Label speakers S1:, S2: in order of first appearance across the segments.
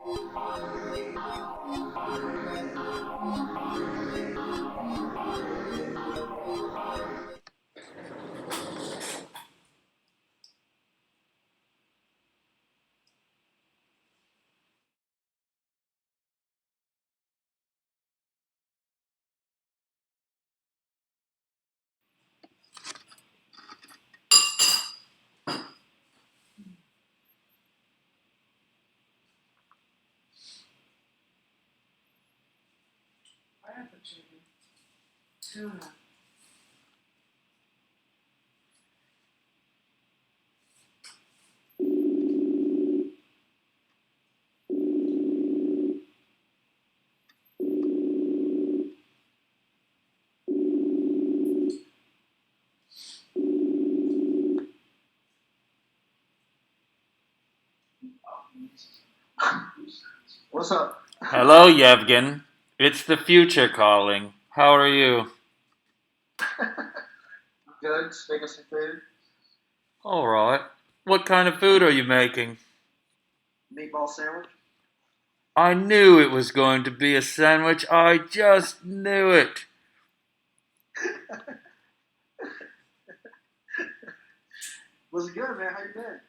S1: I have the chicken. Tuna.
S2: What's up?
S3: Hello, Yevgen. It's the future calling. How are you?
S2: Good. Just making some food.
S3: All right. What kind of food are you making?
S2: Meatball sandwich.
S3: I knew it was going to be a sandwich. I just knew it.
S2: Was it good, man? How you been?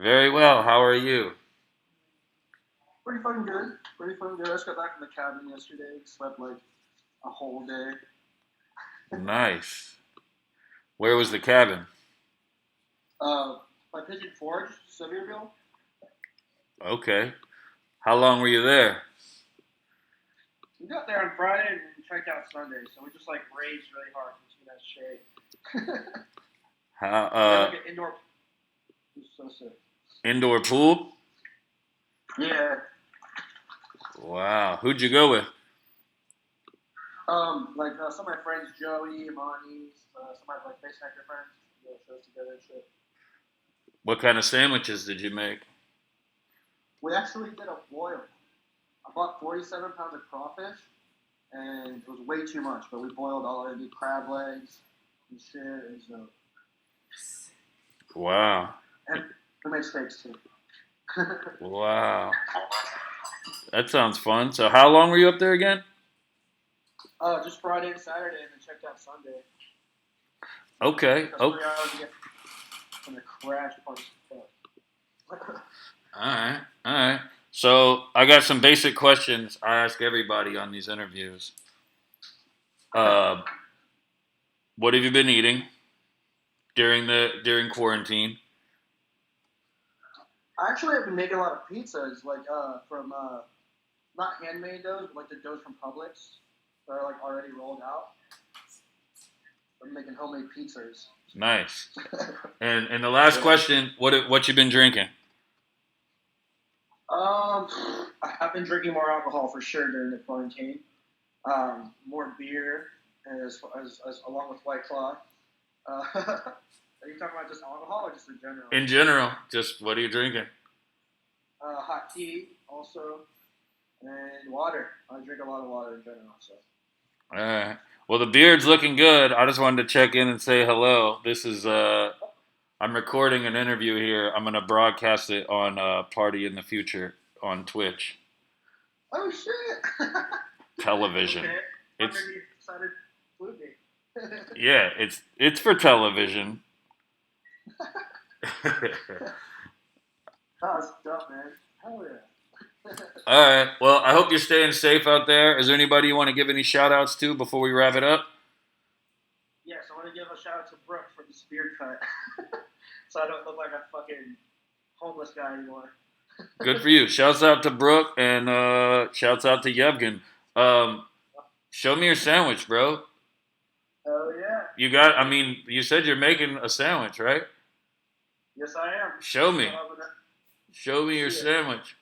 S3: Very well. How are you?
S2: Pretty fucking good. Pretty fucking good. I just got back from the cabin yesterday. Slept like a whole day.
S3: Nice. Where was the cabin?
S2: My Pigeon Forge, Sevierville.
S3: Okay. How long were you there?
S2: We got there on Friday and checked out Sunday, so we just like raged really hard from that shade.
S3: How,
S2: We had like an indoor. It was so sick.
S3: indoor pool?
S2: Yeah.
S3: Wow. Who'd you go with?
S2: Some of my friends, Joey, Imani, some of my like base actor friends, we go shows together and shit.
S3: What kind of sandwiches did you make?
S2: We actually did a boil. I bought 47 pounds of crawfish, and it was way too much. But we boiled all of the crab legs and shit, and so.
S3: Wow.
S2: And we made steaks too.
S3: Wow. That sounds fun. So how long were you up there again?
S2: Just Friday and Saturday, and then checked out Sunday.
S3: Okay.
S2: That's
S3: Oh.
S2: 3 hours to get from the crash party.
S3: All right. All right. So I got some basic questions I ask everybody on these interviews. Uh, what have you been eating during quarantine?
S2: I actually have been making a lot of pizzas, like from not handmade doughs, but like the doughs from Publix that are like already rolled out. I'm making homemade pizzas.
S3: Nice. And the last question, what you been drinking?
S2: I've been drinking more alcohol for sure during the quarantine. More beer, as along with White Claw. Are you talking about just alcohol or just in general?
S3: In general, just what are you drinking?
S2: Hot tea also, and water. I drink a lot of water in general. So.
S3: All right. Well, the beard's looking good. I just wanted to check in and say hello. This is I'm recording an interview here. I'm gonna broadcast it on Party in the Future on Twitch
S2: Oh shit!
S3: television.
S2: Okay.
S3: It's
S2: Decided movie.
S3: yeah, it's for television.
S2: Oh, it's dope, man. Hell yeah.
S3: All right. Well, I hope you're staying safe out there. Is there anybody you want to give any shout outs to before we wrap it up?
S2: Yes, I want to give a shout out to Brooke for this beard cut, so I don't look like a fucking homeless guy anymore.
S3: Good for you. Shouts out to Brooke and shouts out to Yevgen. Show me your sandwich, bro.
S2: Hell yeah.
S3: You said you're making a sandwich, right?
S2: Yes, I am.
S3: Show me. Show me your sandwich.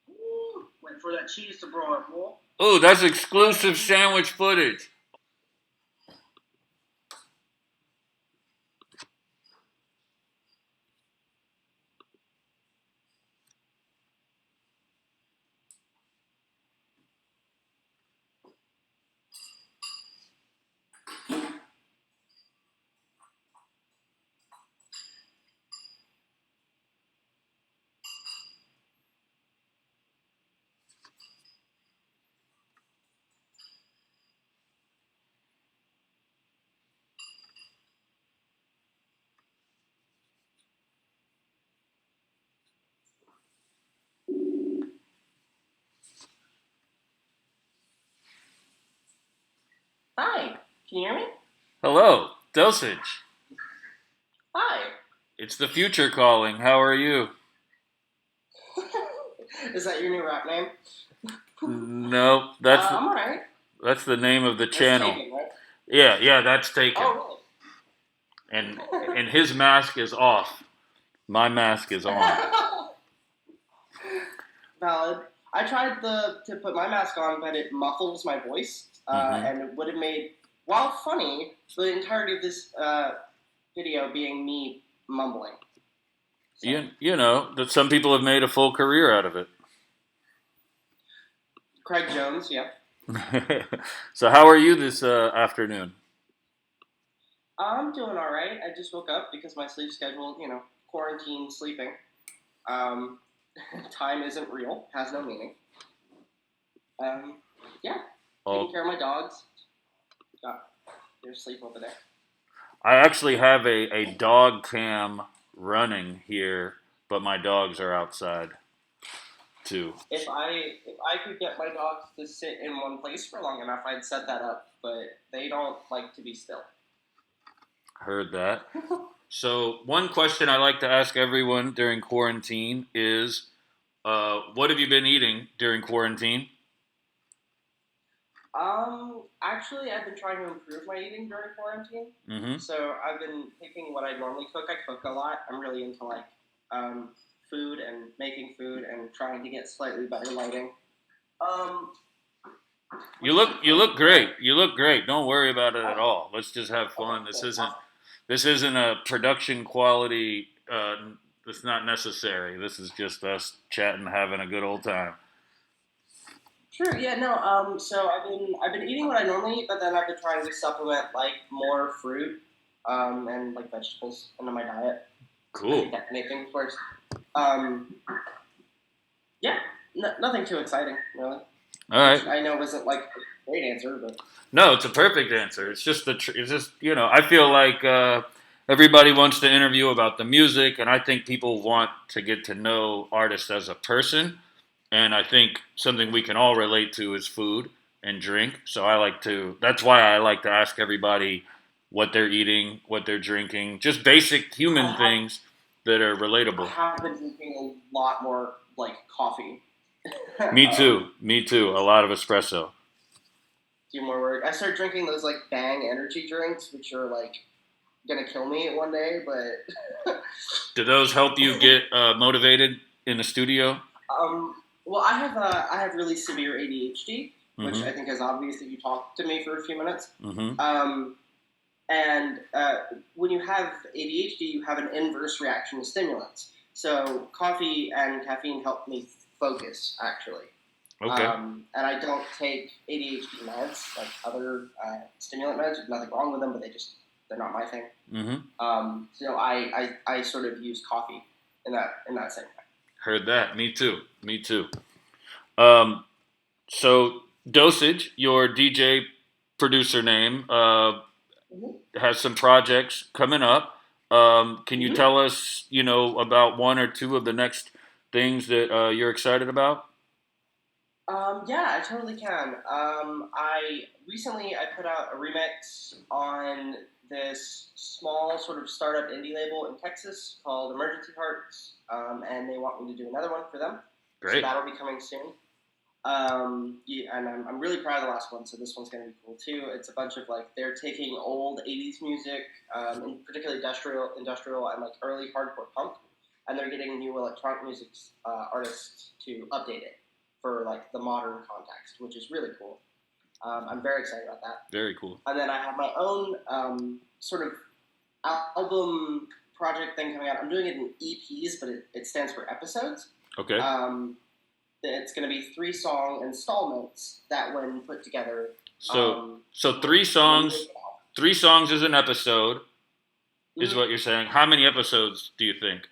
S2: Woo. Wait for that cheese to broil, boy.
S3: Oh, that's exclusive sandwich footage.
S4: Can you hear me?
S3: Hello, Dosage.
S4: Hi.
S3: It's the future calling. How are you?
S4: Is that your new rap name?
S3: No,
S4: I'm alright.
S3: that's the name of the
S4: That's
S3: channel.
S4: taken, right?
S3: Yeah, that's taken.
S4: Oh,
S3: And his mask is off. My mask is on.
S4: really? Valid. I tried to put my mask on, but it muffles my voice, and it would have made, while funny, the entirety of this video being me mumbling. So,
S3: You know that some people have made a full career out of it.
S4: Craig Jones, yeah.
S3: So how are you this afternoon?
S4: I'm doing all right. I just woke up because my sleep schedule, quarantine sleeping. Time isn't real, has no meaning. Yeah, taking care of my dogs. Got their sleep over there.
S3: I actually have a dog cam running here, but my dogs are outside too.
S4: If I could get my dogs to sit in one place for long enough, I'd set that up. But they don't like to be still.
S3: Heard that. So one question I like to ask everyone during quarantine is, what have you been eating during quarantine?
S4: Actually, I've been trying to improve my eating during quarantine.
S3: Mm-hmm.
S4: So I've been taking what I normally cook. I cook a lot. I'm really into food and making food and trying to get slightly better lighting.
S3: You look great. You look great. Don't worry about it at all. Let's just have fun.
S4: Okay,
S3: This isn't a production quality. It's not necessary. This is just us chatting, having a good old time.
S4: Sure. Yeah. No. So I've been eating what I normally eat, but then I've been trying to supplement more fruit, and vegetables into my diet. I
S3: Cool.
S4: think that anything first. Yeah. Nothing too exciting, really.
S3: All right.
S4: Which I know wasn't a great answer, but
S3: No, it's a perfect answer. It's just I feel like everybody wants to interview about the music, and I think people want to get to know artists as a person. And I think something we can all relate to is food and drink. So that's why I like to ask everybody what they're eating, what they're drinking, just basic human things that are
S4: I
S3: relatable.
S4: have been drinking a lot more coffee.
S3: Me too. Me too. A lot of espresso.
S4: Do more work. I started drinking those Bang energy drinks, which are gonna kill me one day. But
S3: Do those help you get motivated in the studio?
S4: well, I have really severe ADHD, which
S3: Mm-hmm.
S4: I think is obvious that you talked to me for a few minutes.
S3: Mm-hmm.
S4: And when you have ADHD, you have an inverse reaction to stimulants. So coffee and caffeine help me focus, actually.
S3: Okay.
S4: And I don't take ADHD meds like other stimulant meds. There's nothing wrong with them, but they're not my thing.
S3: Mm-hmm.
S4: So I sort of use coffee in that same way.
S3: Heard that. Me too. Me too. So Dosage, your DJ producer name, has some projects coming up. Can you tell us, about one or two of the next things that you're excited about?
S4: Yeah, I totally can. I recently put out a remix on this small sort of startup indie label in Texas called Emergency Hearts, and they want me to do another one for them. So
S3: Great.
S4: that'll be coming soon. Yeah, and I'm really proud of the last one, so this one's going to be cool too. It's a bunch of they're taking old 80s music, and particularly industrial and early hardcore punk, and they're getting new electronic music artists to update it for the modern context, which is really cool. I'm very excited about that.
S3: Very cool.
S4: And then I have my own sort of album project thing coming out. I'm doing it in EPs, but it stands for episodes.
S3: Okay.
S4: It's going to be 3-song installments that, when put together,
S3: So 3 songs. 3 songs is an episode, is what you're saying. How many episodes do you think?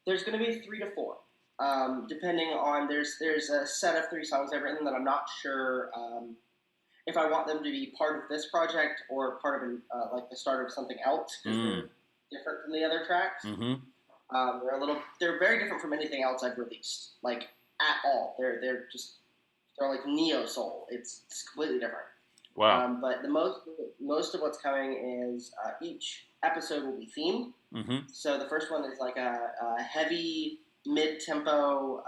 S4: There's going to be 3 to 4, depending on there's a set of 3 songs I've written that I'm not sure if I want them to be part of this project or part of the start of something else, because they're different from the other tracks.
S3: Mm-hmm.
S4: They're very different from anything else I've released, at all. They're like neo soul. It's completely different.
S3: Wow.
S4: But the most of what's coming is each episode will be themed.
S3: Mm-hmm.
S4: So the first one is like a heavy mid-tempo,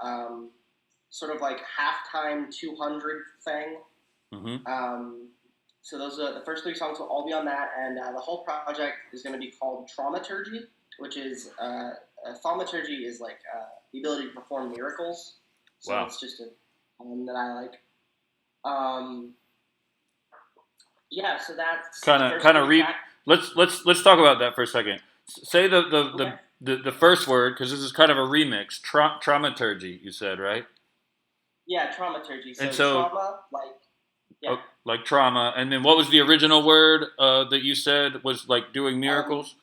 S4: sort of like halftime 200 thing.
S3: Mm-hmm.
S4: So those are the first 3 songs will all be on that, and the whole project is going to be called Traumaturgy, which is thaumaturgy is like the ability to perform miracles. So
S3: Wow.
S4: it's just a one that I like. Yeah, so that's
S3: Kind
S4: the
S3: of
S4: first
S3: kind of
S4: three
S3: read.
S4: tracks.
S3: Let's talk about that for a second. Say
S4: Okay.
S3: the first word, because this is kind of a remix. Traumaturgy, you said, right?
S4: Yeah, traumaturgy.
S3: And
S4: So
S3: so,
S4: trauma, like yeah,
S3: like trauma, and then what was the original word that you said was like doing
S4: um,
S3: miracles?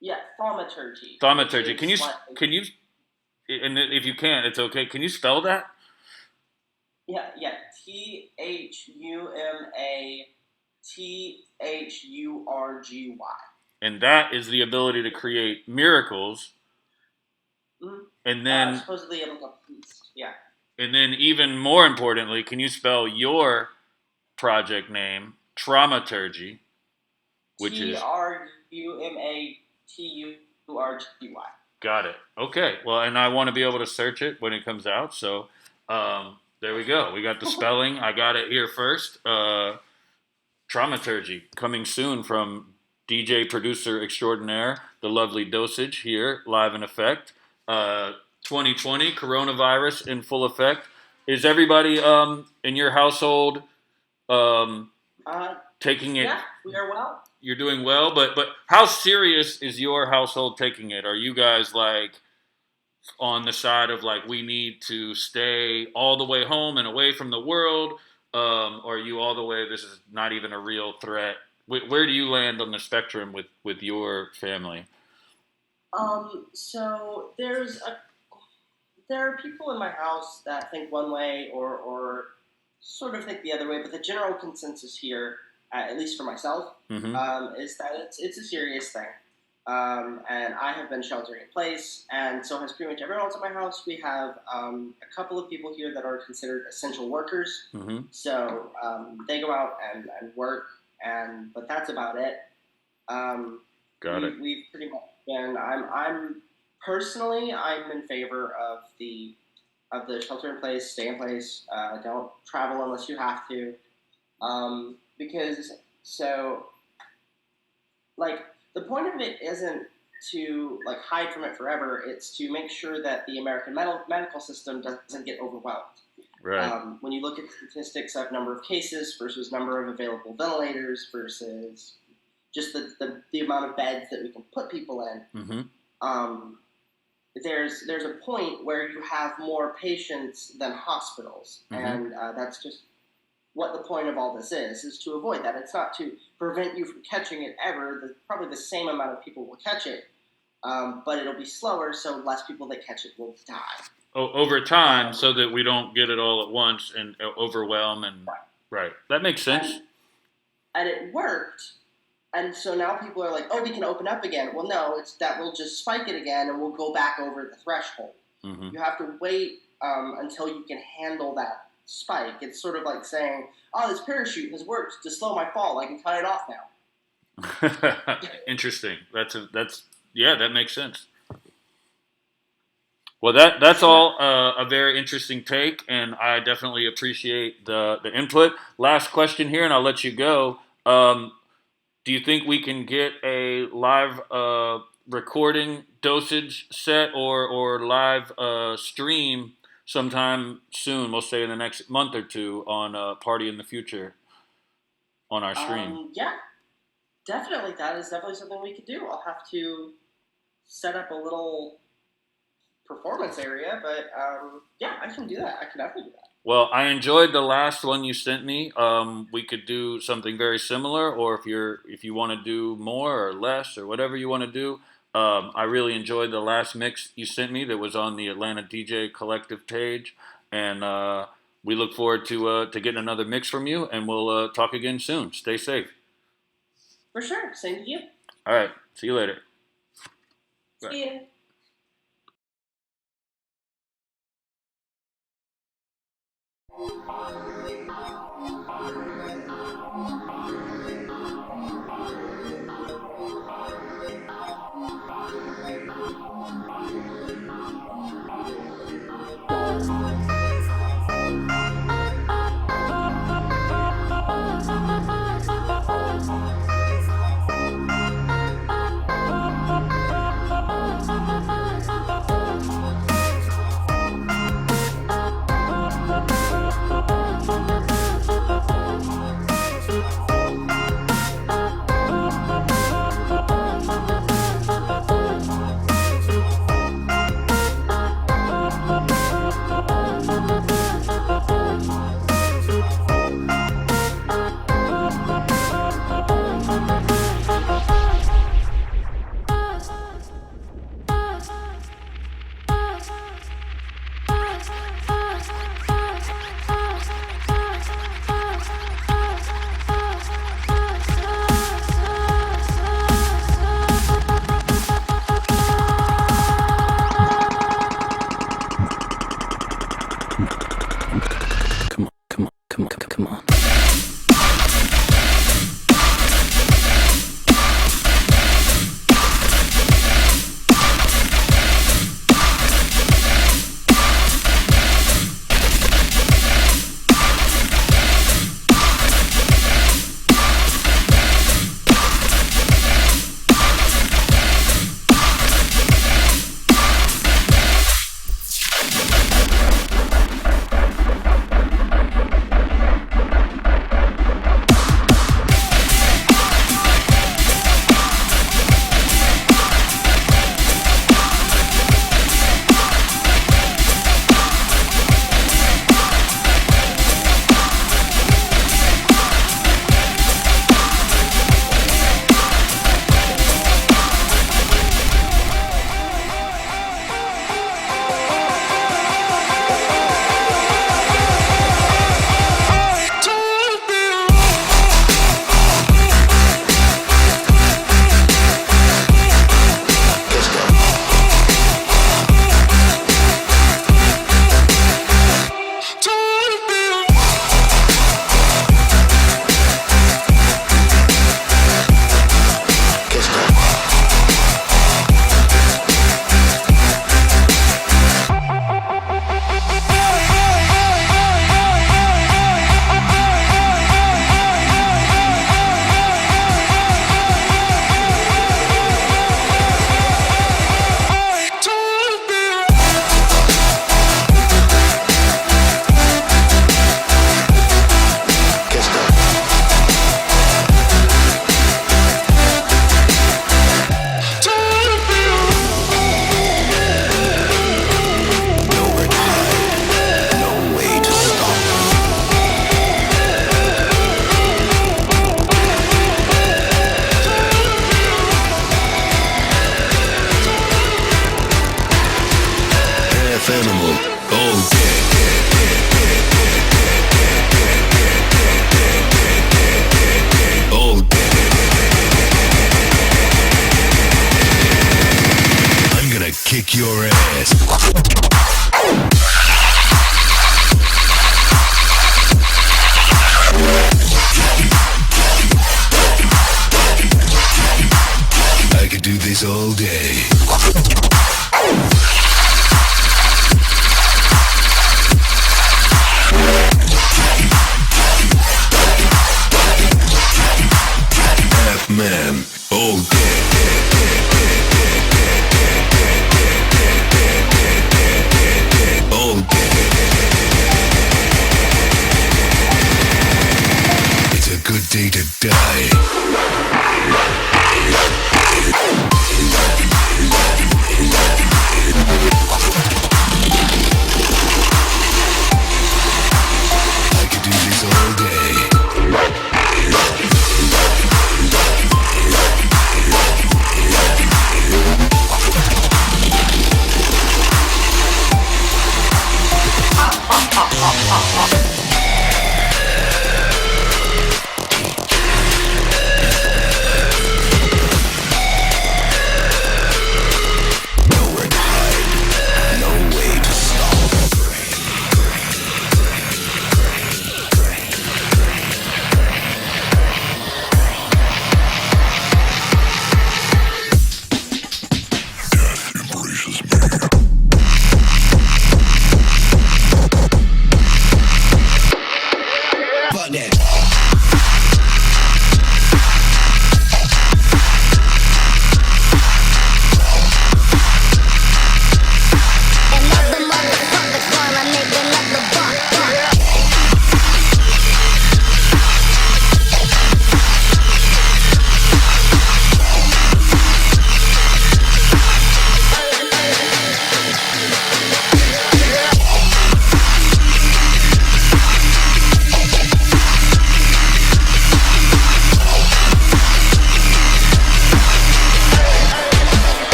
S4: yeah, thaumaturgy, which
S3: Thaumaturgy.
S4: is like
S3: Can you, and if you can't, it's okay. Can you spell that?
S4: yeah, THUMATHURGY.
S3: And that is the ability to create miracles,
S4: Mm-hmm.
S3: and then
S4: Supposedly like a priest. Yeah.
S3: even more importantly, can you spell your project name, Traumaturgy, which is
S4: TRUMATURGY.
S3: got it. Okay. Well, and I want to be able to search it when it comes out. So there we go. We got the spelling. I got it here first. Traumaturgy coming soon from DJ producer extraordinaire, the lovely Dosage here, live in effect. 2020 coronavirus in full effect. Is everybody in your household um, taking it?
S4: Yeah, we are well.
S3: You're doing well, but how serious is your household taking it? Are you guys like on the side of like we need to stay all the way home and away from the world, or are you all the way this is not even a real threat? Where do you land on the spectrum with your family?
S4: So there are people in my house that think one way or sort of think the other way, but the general consensus here, at least for myself,
S3: Mm-hmm.
S4: is that it's a serious thing. And I have been sheltering in place, and so has pretty much everyone else in my house. We have a couple of people here that are considered essential workers,
S3: Mm-hmm.
S4: so they go out and work, but that's about it.
S3: Got it.
S4: We've pretty much been. I'm personally, I'm in favor of the shelter in place, stay in place, don't travel unless you have to, because so like the point of it isn't to like hide from it forever. It's to make sure that the American medical system doesn't get overwhelmed.
S3: Right.
S4: When you look at statistics of number of cases versus number of available ventilators versus just the amount of beds that we can put people in,
S3: Mm-hmm.
S4: there's a point where you have more patients than hospitals,
S3: Mm-hmm.
S4: and that's just what the point of all this is to avoid that. It's not to prevent you from catching it ever. Probably the same amount of people will catch it, but it'll be slower, so less people that catch it will die.
S3: Over time, so that we don't get it all at once and overwhelm and right. That makes sense.
S4: And it worked. And so now people are like, oh, we can open up again. Well, no, it's that we'll just spike it again and we'll go back over the threshold.
S3: Mm-hmm.
S4: You have to wait until you can handle that spike. It's sort of like saying, oh, this parachute has worked to slow my fall. I can cut it off now.
S3: Interesting. That makes sense. Well, that's all a very interesting take, and I definitely appreciate the input. Last question here, and I'll let you go. Do you think we can get a live recording Dosage set or live stream sometime soon? We'll say in the next month or two on Party in the Future on our stream.
S4: Yeah, definitely. That is definitely something we could do. I'll have to set up a little performance area, but yeah, I can do that. I can definitely do that.
S3: Well, I enjoyed the last one you sent me. We could do something very similar, or if you want to do more or less or whatever you want to do. I really enjoyed the last mix you sent me that was on the Atlanta DJ Collective page, and we look forward to getting another mix from you. And we'll talk again soon. Stay safe.
S4: For sure. Same to you.
S3: All right. See you later.
S4: See ya.
S5: Come on.
S6: Kick your ass. I could do this all day. Half man, all day. All day. It's a good day to die. I could do this all day.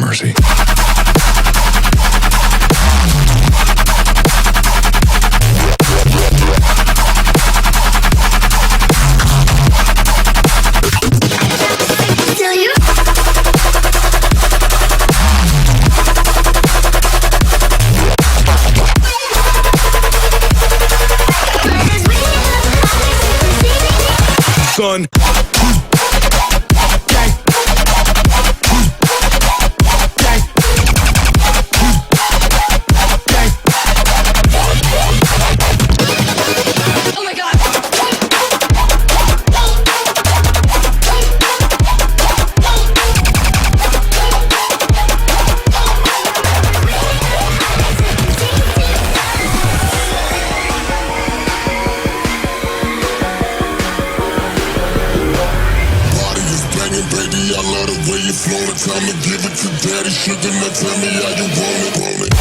S6: mercy. Son.
S7: Oh my god!
S6: Body is banging, baby. I love the way you flow it. Time to give it to daddy. Sugar, now tell me how you want it, want it.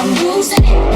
S7: I'm losing it.